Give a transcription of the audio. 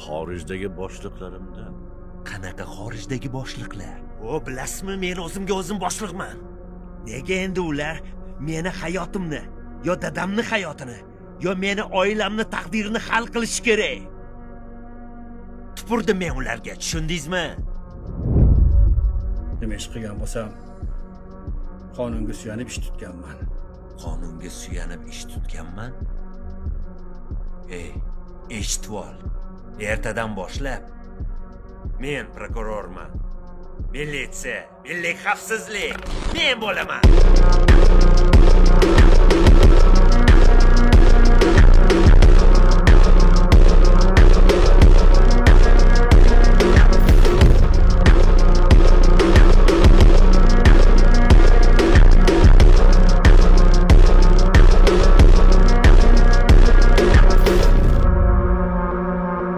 xorijdagi boshliqlarimdan. Qanaqa xorijdagi boshliqlar? O, bilasizmi, men o'zimga o'zim boshliqman. Nega endi ular meni hayotimni, yo dadamni hayotini, yo meni oilamni taqdirini hal qilish kerak? Tupurdim men ularga, tushundingizmi? Nima ish qilgan bo'lsam, qonunga suyanib ish tutganman. Qonunga suyanib ish tutganman? Eshitib ol. Ertadan boshlab men prokurorman. Militsiya, milliy xavfsizlik men bo'laman.